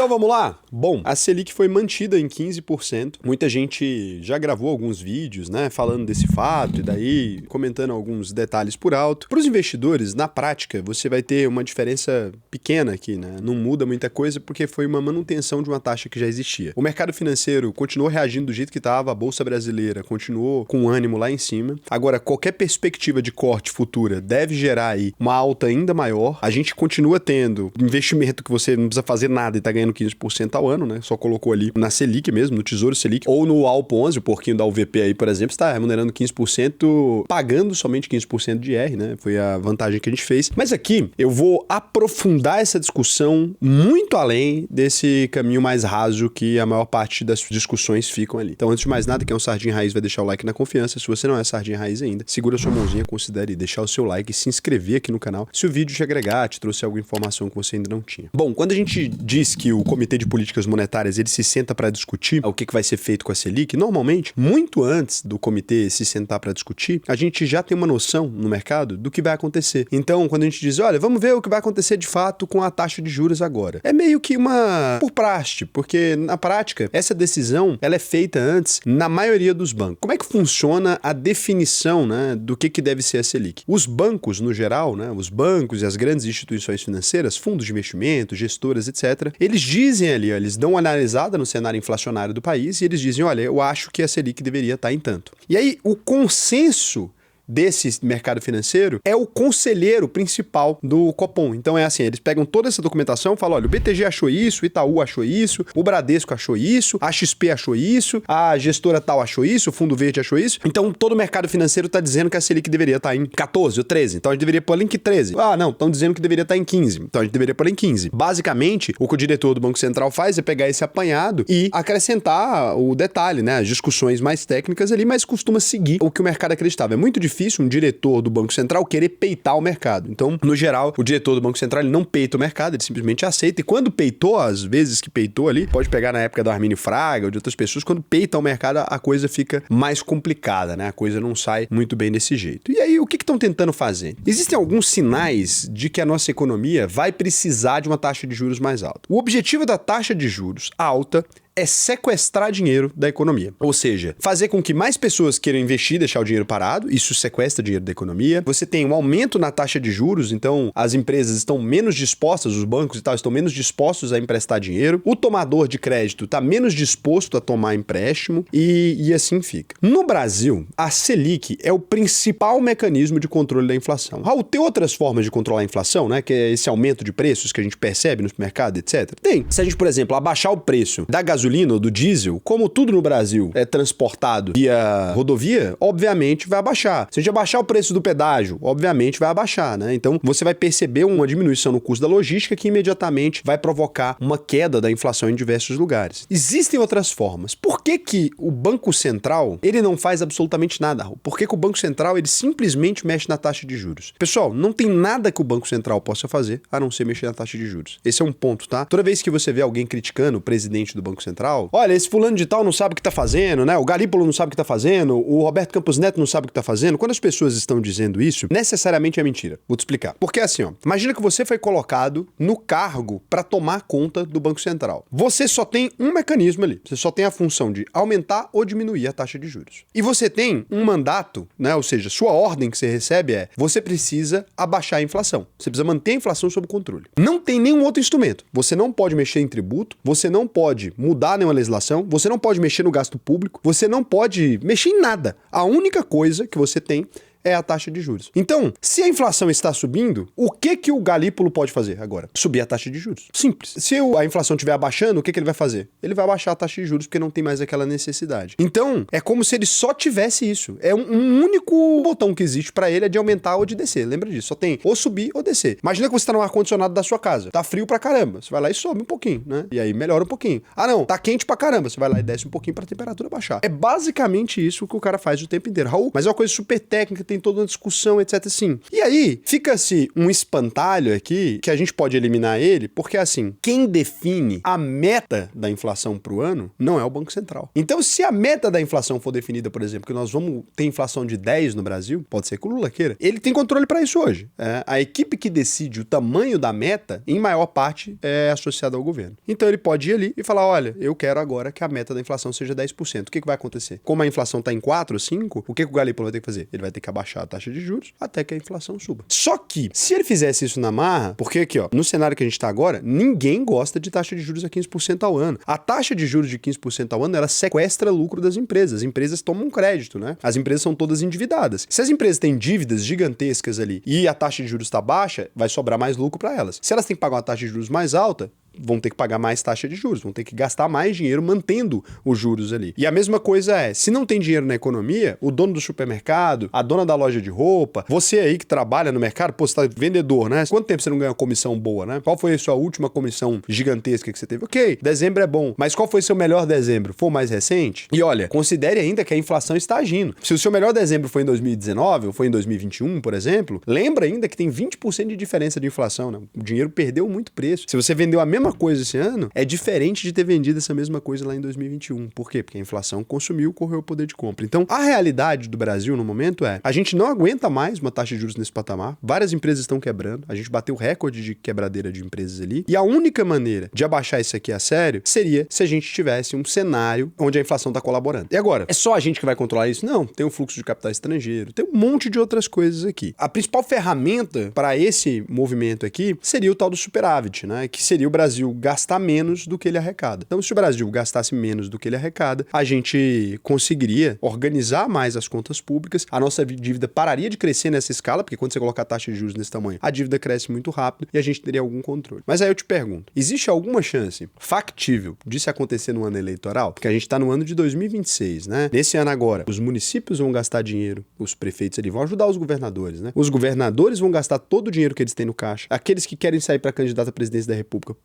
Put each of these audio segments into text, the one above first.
Então vamos lá? Bom, a Selic foi mantida em 15%. Muita gente já gravou alguns vídeos, né, falando desse fato e daí comentando alguns detalhes por alto. Para os investidores, na prática, você vai ter uma diferença pequena aqui, né? Não muda muita coisa porque foi uma manutenção de uma taxa que já existia. O mercado financeiro continuou reagindo do jeito que estava, a Bolsa Brasileira continuou com ânimo lá em cima. Agora, qualquer perspectiva de corte futura deve gerar aí uma alta ainda maior. A gente continua tendo investimento que você não precisa fazer nada e tá ganhando 15% ao ano, né? Só colocou ali na Selic mesmo, no Tesouro Selic, ou no Alpo 11, o porquinho da UVP aí, por exemplo, está remunerando 15%, pagando somente 15% de IR, né? Foi a vantagem que a gente fez. Mas aqui eu vou aprofundar essa discussão muito além desse caminho mais raso que a maior parte das discussões ficam ali. Então, antes de mais nada, quem é um Sardinha Raiz vai deixar o like na confiança. Se você não é Sardinha Raiz ainda, segura sua mãozinha, considere deixar o seu like e se inscrever aqui no canal se o vídeo te agregar, te trouxe alguma informação que você ainda não tinha. Bom, quando a gente diz que o Comitê de Políticas Monetárias ele se senta para discutir o que vai ser feito com a Selic, normalmente, muito antes do comitê se sentar para discutir, a gente já tem uma noção no mercado do que vai acontecer. Então, quando a gente diz, olha, vamos ver o que vai acontecer de fato com a taxa de juros agora. É meio que uma por praxe, porque na prática, essa decisão ela é feita antes na maioria dos bancos. Como é que funciona a definição, né, do que deve ser a Selic? Os bancos, no geral, né, os bancos e as grandes instituições financeiras, fundos de investimento, gestoras, etc., eles dizem ali, ó, eles dão uma analisada no cenário inflacionário do país e eles dizem, olha, eu acho que a Selic deveria estar em tanto. E aí, o consenso desse mercado financeiro é o conselheiro principal do Copom. Então é assim, eles pegam toda essa documentação e falam, olha, o BTG achou isso, o Itaú achou isso, o Bradesco achou isso, a XP achou isso, a gestora tal achou isso, o Fundo Verde achou isso. Então todo o mercado financeiro está dizendo que a Selic deveria estar em 14 ou 13. Então a gente deveria pôr ela em 13. Ah, não, estão dizendo que deveria estar em 15. Então a gente deveria pôr ela em 15. Basicamente, o que o diretor do Banco Central faz é pegar esse apanhado e acrescentar o detalhe, né, as discussões mais técnicas ali, mas costuma seguir o que o mercado acreditava. É muito difícil um diretor do Banco Central querer peitar o mercado. Então, no geral, o diretor do Banco Central ele não peita o mercado, ele simplesmente aceita. E quando peitou, às vezes que peitou ali, pode pegar na época do Armínio Fraga ou de outras pessoas, quando peita o mercado, a coisa fica mais complicada, né? A coisa não sai muito bem desse jeito. E aí, o que estão tentando fazer? Existem alguns sinais de que a nossa economia vai precisar de uma taxa de juros mais alta. O objetivo da taxa de juros alta é sequestrar dinheiro da economia. Ou seja, fazer com que mais pessoas queiram investir e deixar o dinheiro parado, isso sequestra dinheiro da economia. Você tem um aumento na taxa de juros, então as empresas estão menos dispostas, os bancos e tal, estão menos dispostos a emprestar dinheiro. O tomador de crédito está menos disposto a tomar empréstimo e assim fica. No Brasil, a Selic é o principal mecanismo de controle da inflação. Raul, tem outras formas de controlar a inflação, né? Que é esse aumento de preços que a gente percebe no mercado, etc. Tem. Se a gente, por exemplo, abaixar o preço da gasolina ou do diesel, como tudo no Brasil é transportado via rodovia, obviamente vai abaixar. Se a gente abaixar o preço do pedágio, obviamente vai abaixar, né? Então você vai perceber uma diminuição no custo da logística que imediatamente vai provocar uma queda da inflação em diversos lugares. Existem outras formas. Por que o Banco Central ele não faz absolutamente nada? Por que o Banco Central ele simplesmente mexe na taxa de juros? Pessoal, não tem nada que o Banco Central possa fazer a não ser mexer na taxa de juros. Esse é um ponto, tá? Toda vez que você vê alguém criticando o presidente do Banco Central, olha, esse fulano de tal não sabe o que tá fazendo, né? O Galípolo não sabe o que tá fazendo, o Roberto Campos Neto não sabe o que tá fazendo. Quando as pessoas estão dizendo isso, necessariamente é mentira. Vou te explicar. Porque assim, ó, imagina que você foi colocado no cargo para tomar conta do Banco Central. Você só tem um mecanismo ali. Você só tem a função de aumentar ou diminuir a taxa de juros. E você tem um mandato, né? Ou seja, sua ordem que você recebe é: você precisa abaixar a inflação. Você precisa manter a inflação sob controle. Não tem nenhum outro instrumento. Você não pode mexer em tributo, você não pode mudar nenhuma legislação, você não pode mexer no gasto público, você não pode mexer em nada. A única coisa que você tem é a taxa de juros. Então, se a inflação está subindo, o que o Galípolo pode fazer agora? Subir a taxa de juros. Simples. Se a inflação estiver abaixando, o que ele vai fazer? Ele vai abaixar a taxa de juros porque não tem mais aquela necessidade. Então, é como se ele só tivesse isso. É um único botão que existe para ele é de aumentar ou de descer. Lembra disso? Só tem ou subir ou descer. Imagina que você está no ar-condicionado da sua casa. Tá frio pra caramba. Você vai lá e sobe um pouquinho, né? E aí melhora um pouquinho. Ah, não. Tá quente pra caramba. Você vai lá e desce um pouquinho pra temperatura baixar. É basicamente isso que o cara faz o tempo inteiro. Raul, mas é uma coisa super técnica, tem toda uma discussão, etc. Assim. E aí, fica-se um espantalho aqui, que a gente pode eliminar ele, porque assim, quem define a meta da inflação pro ano não é o Banco Central. Então, se a meta da inflação for definida, por exemplo, que nós vamos ter inflação de 10 no Brasil, pode ser que o Lula queira, ele tem controle para isso hoje. A equipe que decide o tamanho da meta, em maior parte, é associada ao governo. Então, ele pode ir ali e falar, olha, eu quero agora que a meta da inflação seja 10%. O que vai acontecer? Como a inflação está em 4 ou 5, o que o Galípolo vai ter que fazer? Ele vai ter que abaixar a taxa de juros até que a inflação suba. Só que, se ele fizesse isso na marra, porque aqui, ó, no cenário que a gente está agora, ninguém gosta de taxa de juros a 15% ao ano. A taxa de juros de 15% ao ano, ela sequestra lucro das empresas. As empresas tomam crédito, né? As empresas são todas endividadas. Se as empresas têm dívidas gigantescas ali e a taxa de juros está baixa, vai sobrar mais lucro para elas. Se elas têm que pagar uma taxa de juros mais alta, vão ter que pagar mais taxa de juros, vão ter que gastar mais dinheiro mantendo os juros ali. E a mesma coisa é, se não tem dinheiro na economia, o dono do supermercado, a dona da loja de roupa, você aí que trabalha no mercado, pô, você tá vendedor, né? Quanto tempo você não ganha uma comissão boa, né? Qual foi a sua última comissão gigantesca que você teve? Ok, dezembro é bom, mas qual foi seu melhor dezembro? Foi o mais recente? E olha, considere ainda que a inflação está agindo. Se o seu melhor dezembro foi em 2019 ou foi em 2021, por exemplo, lembra ainda que tem 20% de diferença de inflação, né? O dinheiro perdeu muito preço. Se você vendeu a mesma coisa esse ano, é diferente de ter vendido essa mesma coisa lá em 2021. Por quê? Porque a inflação consumiu, correu o poder de compra. Então, a realidade do Brasil no momento é, a gente não aguenta mais uma taxa de juros nesse patamar, várias empresas estão quebrando, a gente bateu recorde de quebradeira de empresas ali, e a única maneira de abaixar isso aqui a sério seria se a gente tivesse um cenário onde a inflação está colaborando. E agora, é só a gente que vai controlar isso? Não, tem o fluxo de capital estrangeiro, tem um monte de outras coisas aqui. A principal ferramenta para esse movimento aqui seria o tal do superávit, né? Que seria o Brasil gastar menos do que ele arrecada. Então, se o Brasil gastasse menos do que ele arrecada, a gente conseguiria organizar mais as contas públicas, a nossa dívida pararia de crescer nessa escala, porque quando você coloca a taxa de juros nesse tamanho, a dívida cresce muito rápido e a gente teria algum controle. Mas aí eu te pergunto, existe alguma chance factível disso acontecer no ano eleitoral? Porque a gente está no ano de 2026, né? Nesse ano agora, os municípios vão gastar dinheiro, os prefeitos ali vão ajudar os governadores, né? Os governadores vão gastar todo o dinheiro que eles têm no caixa. Aqueles que querem sair para candidato à presidência da República,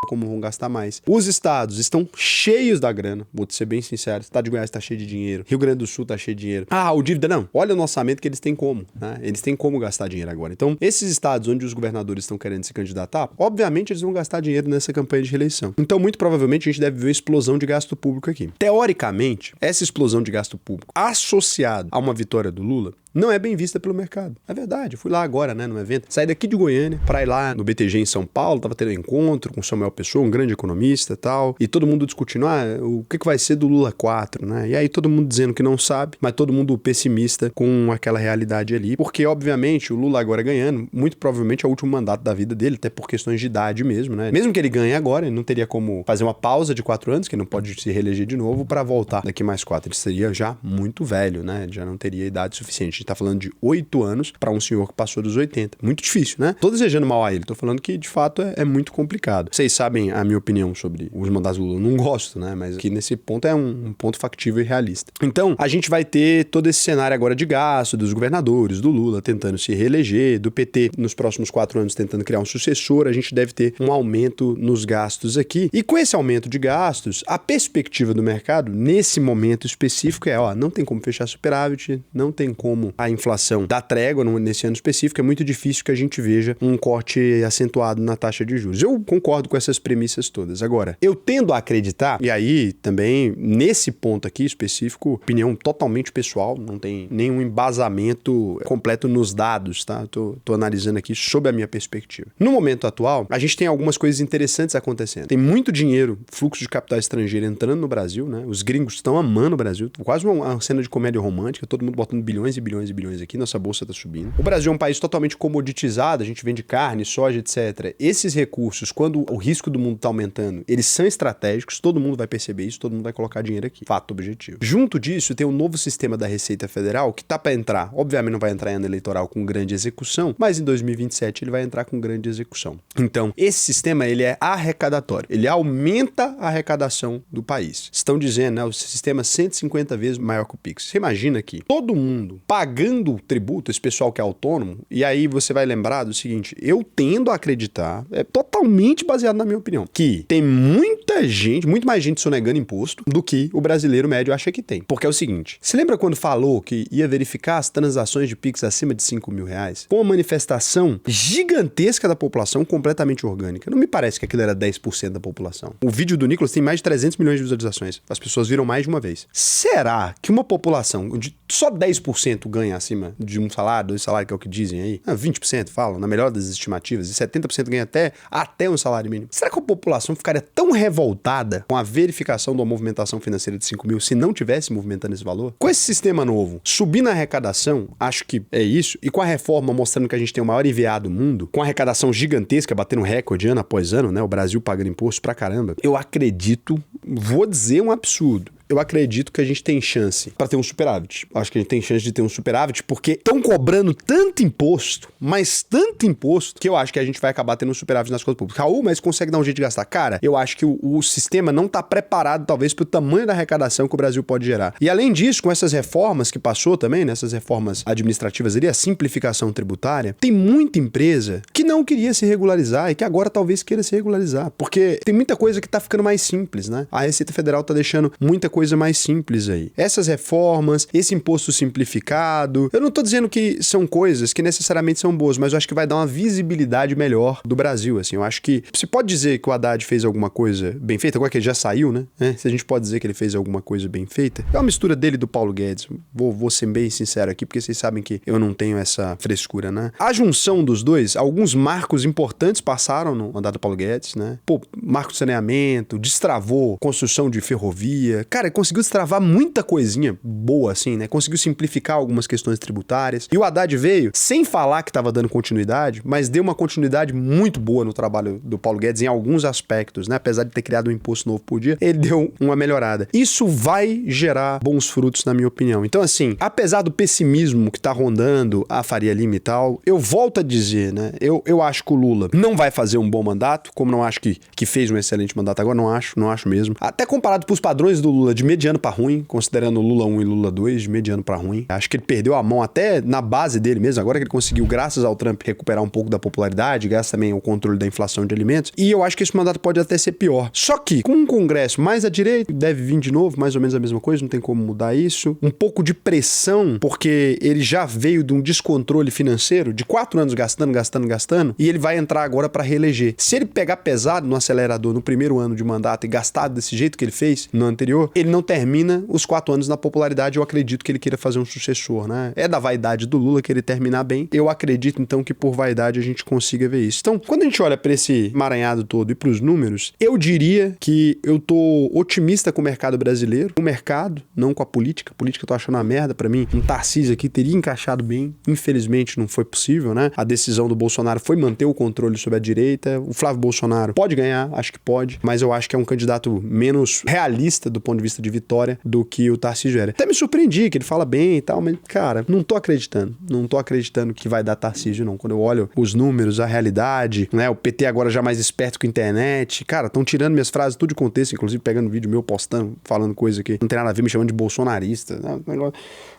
como vão gastar mais. Os estados estão cheios da grana, vou te ser bem sincero. O estado de Goiás está cheio de dinheiro, Rio Grande do Sul está cheio de dinheiro. Ah, o dívida não. Olha o nosso orçamento que eles têm como, né? Eles têm como gastar dinheiro agora. Então, esses estados onde os governadores estão querendo se candidatar, obviamente eles vão gastar dinheiro nessa campanha de reeleição. Então, muito provavelmente a gente deve ver uma explosão de gasto público aqui. Teoricamente, essa explosão de gasto público associada a uma vitória do Lula não é bem vista pelo mercado. É verdade, eu fui lá agora, né, num evento, saí daqui de Goiânia para ir lá no BTG em São Paulo, tava tendo um encontro com o Samuel Pessoa, um grande economista e tal, e todo mundo discutindo, o que vai ser do Lula 4, né? E aí todo mundo dizendo que não sabe, mas todo mundo pessimista com aquela realidade ali, porque obviamente o Lula agora ganhando, muito provavelmente é o último mandato da vida dele, até por questões de idade mesmo, né? Mesmo que ele ganhe agora, ele não teria como fazer uma pausa de 4 anos, que ele não pode se reeleger de novo para voltar daqui mais 4. Ele seria já muito velho, né? Ele já não teria idade suficiente. A gente tá falando de 8 anos para um senhor que passou dos 80. Muito difícil, né? Tô desejando mal a ele, tô falando que de fato é muito complicado. Vocês sabem a minha opinião sobre os mandatos do Lula. Eu não gosto, né? Mas aqui nesse ponto é um ponto factível e realista. Então, a gente vai ter todo esse cenário agora de gasto dos governadores, do Lula tentando se reeleger, do PT nos próximos 4 anos tentando criar um sucessor. A gente deve ter um aumento nos gastos aqui. E com esse aumento de gastos, a perspectiva do mercado, nesse momento específico, não tem como fechar superávit, não tem como a inflação dar trégua nesse ano específico, é muito difícil que a gente veja um corte acentuado na taxa de juros. Eu concordo com essas premissas todas. Agora, eu tendo a acreditar, e aí também, nesse ponto aqui específico, opinião totalmente pessoal, não tem nenhum embasamento completo nos dados, tá? Tô analisando aqui sob a minha perspectiva. No momento atual, a gente tem algumas coisas interessantes acontecendo. Tem muito dinheiro, fluxo de capital estrangeiro entrando no Brasil, né? Os gringos estão amando o Brasil, quase uma cena de comédia romântica, todo mundo botando bilhões e bilhões e bilhões aqui, nossa bolsa tá subindo. O Brasil é um país totalmente comoditizado, a gente vende carne, soja, etc. Esses recursos, quando o risco do mundo tá aumentando, eles são estratégicos, todo mundo vai perceber isso, todo mundo vai colocar dinheiro aqui. Fato objetivo. Junto disso, tem um novo sistema da Receita Federal que tá para entrar. Obviamente não vai entrar em ano eleitoral com grande execução, mas em 2027 ele vai entrar com grande execução. Então, esse sistema, ele é arrecadatório. Ele aumenta a arrecadação do país. Estão dizendo, né, o sistema 150 vezes maior que o Pix. Você imagina aqui, todo mundo pagando tributo, esse pessoal que é autônomo, e aí você vai lembrar do seguinte, eu tendo a acreditar, é totalmente baseado na minha opinião, que tem muita muita gente, muito mais gente sonegando imposto do que o brasileiro médio acha que tem. Porque é o seguinte, você lembra quando falou que ia verificar as transações de Pix acima de R$ 5.000? Com uma manifestação gigantesca da população, completamente orgânica. Não me parece que aquilo era 10% da população. O vídeo do Nicolas tem mais de 300 milhões de visualizações. As pessoas viram mais de uma vez. Será que uma população de só 10% ganha acima de um salário, 2 salários, que é o que dizem aí? 20% falam, na melhor das estimativas, e 70% ganha até um salário mínimo. Será que a população ficaria tão revoltada com a verificação de uma movimentação financeira de 5 mil se não tivesse movimentando esse valor? Com esse sistema novo, subir na arrecadação, acho que é isso, e com a reforma mostrando que a gente tem o maior IVA do mundo, com a arrecadação gigantesca, batendo recorde ano após ano, né? O Brasil pagando imposto pra caramba, eu acredito, vou dizer um absurdo, eu acredito que a gente tem chance para ter um superávit. Acho que a gente tem chance de ter um superávit porque estão cobrando tanto imposto, mas tanto imposto, que eu acho que a gente vai acabar tendo um superávit nas contas públicas. Raul, mas consegue dar um jeito de gastar? Cara, eu acho que o sistema não está preparado, talvez, para o tamanho da arrecadação que o Brasil pode gerar. E além disso, com essas reformas que passou também, né, essas reformas administrativas ali, a simplificação tributária, tem muita empresa que não queria se regularizar e que agora talvez queira se regularizar. Porque tem muita coisa que está ficando mais simples, né? A Receita Federal está deixando muita coisa mais simples aí. Essas reformas, esse imposto simplificado, eu não tô dizendo que são coisas que necessariamente são boas, mas eu acho que vai dar uma visibilidade melhor do Brasil, assim. Eu acho que se pode dizer que o Haddad fez alguma coisa bem feita, agora que ele já saiu, né? Se a gente pode dizer que ele fez alguma coisa bem feita, é uma mistura dele e do Paulo Guedes. Vou ser bem sincero aqui, porque vocês sabem que eu não tenho essa frescura, né? A junção dos dois, alguns marcos importantes passaram no mandato do Paulo Guedes, né? Pô, marco de saneamento, destravou construção de ferrovia. Cara, conseguiu destravar muita coisinha boa, assim, né? Conseguiu simplificar algumas questões tributárias. E o Haddad veio, sem falar que estava dando continuidade, mas deu uma continuidade muito boa no trabalho do Paulo Guedes em alguns aspectos, né? Apesar de ter criado um imposto novo por dia, ele deu uma melhorada. Isso vai gerar bons frutos, na minha opinião. Então, assim, apesar do pessimismo que tá rondando a Faria Lima e tal, eu volto a dizer, né? Eu acho que o Lula não vai fazer um bom mandato, como não acho que fez um excelente mandato agora, não acho mesmo. Até comparado pros padrões do Lula de mediano pra ruim, considerando Lula 1 e Lula 2, de mediano pra ruim. Acho que ele perdeu a mão até na base dele mesmo, agora que ele conseguiu, graças ao Trump, recuperar um pouco da popularidade, graças também ao controle da inflação de alimentos, e eu acho que esse mandato pode até ser pior. Só que, com um Congresso mais à direita, deve vir de novo, mais ou menos a mesma coisa, não tem como mudar isso. Um pouco de pressão, porque ele já veio de um descontrole financeiro, de 4 anos gastando, e ele vai entrar agora pra reeleger. Se ele pegar pesado no acelerador no primeiro ano de mandato e gastar desse jeito que ele fez no anterior, ele não termina os 4 anos na popularidade. Eu acredito que ele queira fazer um sucessor, né? É da vaidade do Lula querer terminar bem. Eu acredito, então, que por vaidade a gente consiga ver isso. Então, quando a gente olha pra esse emaranhado todo e pros números, eu diria que eu tô otimista com o mercado brasileiro. Com o mercado, não com a política. A política eu tô achando uma merda pra mim. Um Tarcísio aqui teria encaixado bem. Infelizmente, não foi possível, né? A decisão do Bolsonaro foi manter o controle sobre a direita. O Flávio Bolsonaro pode ganhar, acho que pode, mas eu acho que é um candidato menos realista do ponto de vista de vitória do que o Tarcísio era. Até me surpreendi que ele fala bem e tal, mas, cara, não tô acreditando que vai dar Tarcísio, não. Quando eu olho os números, a realidade, né, o PT agora já mais esperto que a internet, cara, estão tirando minhas frases tudo de contexto, inclusive pegando vídeo meu, postando, falando coisa que não tem nada a ver, me chamando de bolsonarista, né?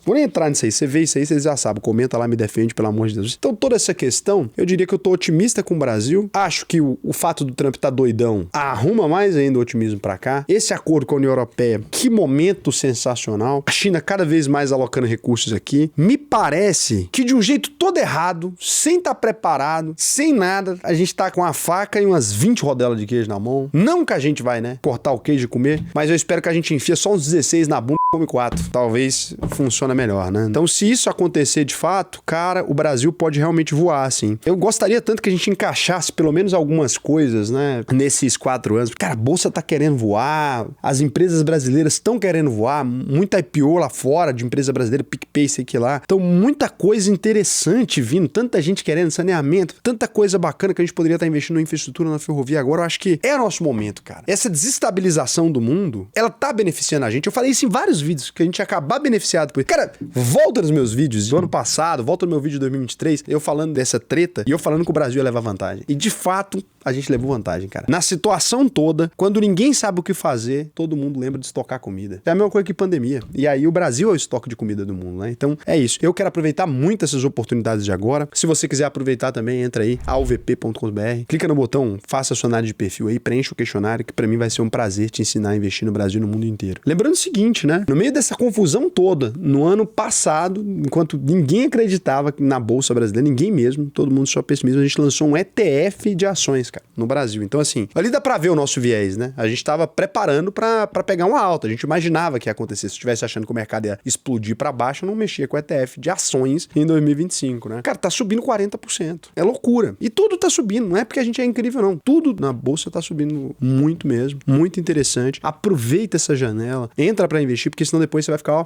Vou nem entrar nisso aí, você vê isso aí, vocês já sabem, comenta lá, me defende, pelo amor de Deus. Então, toda essa questão, eu diria que eu tô otimista com o Brasil, acho que o fato do Trump tá doidão arruma mais ainda o otimismo pra cá. Esse acordo com a União Europeia, que momento sensacional. A China cada vez mais alocando recursos aqui. Me parece que de um jeito todo errado, sem estar preparado, sem nada, a gente tá com a faca e umas 20 rodelas de queijo na mão. Não que a gente vai, né, cortar o queijo e comer, mas eu espero que a gente enfia só uns 16 na bunda e come 4. Talvez funcione melhor, né? Então, se isso acontecer de fato, cara, o Brasil pode realmente voar, assim. Eu gostaria tanto que a gente encaixasse pelo menos algumas coisas, né, nesses 4 anos. Cara, a Bolsa tá querendo voar, as empresas brasileiras estão querendo voar, muita IPO lá fora de empresa brasileira, PicPay, sei que lá. Então, muita coisa interessante vindo, tanta gente querendo saneamento, tanta coisa bacana que a gente poderia estar investindo em infraestrutura na ferrovia agora. Eu acho que é nosso momento, cara. Essa desestabilização do mundo, ela tá beneficiando a gente. Eu falei isso em vários vídeos, que a gente ia acabar beneficiado por isso. Cara, volta nos meus vídeos do ano passado, volta no meu vídeo de 2023, eu falando dessa treta e eu falando que o Brasil ia levar vantagem. E, de fato, a gente levou vantagem, cara. Na situação toda, quando ninguém sabe o que fazer, todo mundo lembra de estocar comida. É a mesma coisa que pandemia. E aí o Brasil é o estoque de comida do mundo, né? Então é isso. Eu quero aproveitar muito essas oportunidades de agora. Se você quiser aproveitar também, entra aí, alvp.com.br, clica no botão, faça a sua análise de perfil aí, preencha o questionário, que pra mim vai ser um prazer te ensinar a investir no Brasil e no mundo inteiro. Lembrando o seguinte, né? No meio dessa confusão toda, no ano passado, enquanto ninguém acreditava na Bolsa Brasileira, ninguém mesmo, todo mundo só pessimismo, a gente lançou um ETF de ações, cara, no Brasil. Então, assim, ali dá pra ver o nosso viés, né? A gente tava preparando pra pegar uma alta. A gente imaginava que ia acontecer. Se estivesse achando que o mercado ia explodir pra baixo, eu não mexia com o ETF de ações em 2025, né? Cara, tá subindo 40%. É loucura. E tudo tá subindo. Não é porque a gente é incrível, não. Tudo na Bolsa tá subindo muito mesmo. Muito interessante. Aproveita essa janela. Entra pra investir, porque senão depois você vai ficar, ó,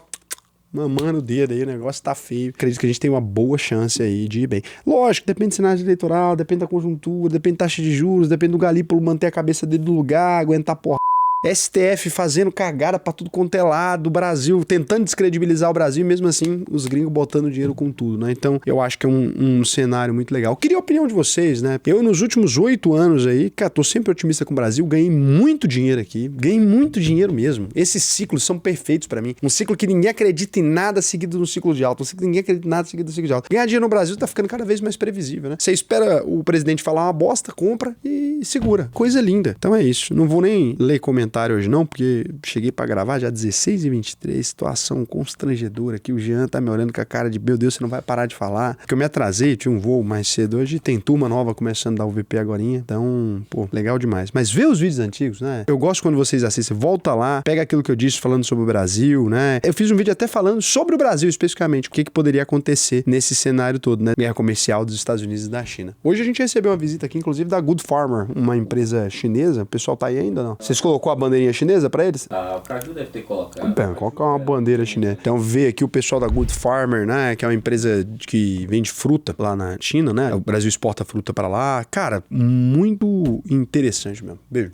mamando o dedo aí, o negócio tá feio. Acredito que a gente tem uma boa chance aí de ir bem. Lógico, depende do cenário eleitoral, depende da conjuntura, depende da taxa de juros, depende do Galípolo manter a cabeça dele no lugar, aguentar porra. STF fazendo cagada pra tudo quanto é lado, o Brasil tentando descredibilizar o Brasil, e mesmo assim os gringos botando dinheiro com tudo, né? Então eu acho que é um cenário muito legal. Eu queria a opinião de vocês, né? Eu nos últimos 8 anos aí, cara, tô sempre otimista com o Brasil, ganhei muito dinheiro aqui, ganhei muito dinheiro mesmo. Esses ciclos são perfeitos pra mim. Um ciclo que ninguém acredita em nada seguido no ciclo de alta, um ciclo que ninguém acredita em nada seguido no ciclo de alta. Ganhar dinheiro no Brasil tá ficando cada vez mais previsível, né? Você espera o presidente falar uma bosta, compra e segura. Coisa linda. Então é isso. Não vou nem ler comentário hoje não, porque cheguei pra gravar já 16h23, situação constrangedora aqui, o Jean tá me olhando com a cara de, meu Deus, você não vai parar de falar, porque eu me atrasei, tinha um voo mais cedo hoje, tem turma nova começando a dar o VP agorinha, então, pô, legal demais. Mas vê os vídeos antigos, né? Eu gosto quando vocês assistem, volta lá, pega aquilo que eu disse falando sobre o Brasil, né? Eu fiz um vídeo até falando sobre o Brasil especificamente, o que poderia acontecer nesse cenário todo, né? Guerra comercial dos Estados Unidos e da China. Hoje a gente recebeu uma visita aqui, inclusive, da Good Farmer, uma empresa chinesa. O pessoal tá aí ainda, não? Vocês colocou a bandeirinha chinesa pra eles? O Caju deve ter colocado. Colocar uma bandeira chinesa. Então vê aqui o pessoal da Good Farmer, né? Que é uma empresa que vende fruta lá na China, né? O Brasil exporta fruta pra lá. Cara, muito interessante mesmo. Beijo.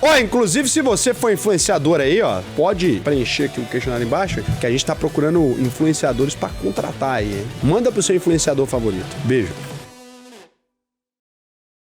Ó, inclusive, se você for influenciador aí, ó, pode preencher aqui o questionário embaixo, que a gente tá procurando influenciadores pra contratar aí, hein? Manda pro seu influenciador favorito. Beijo.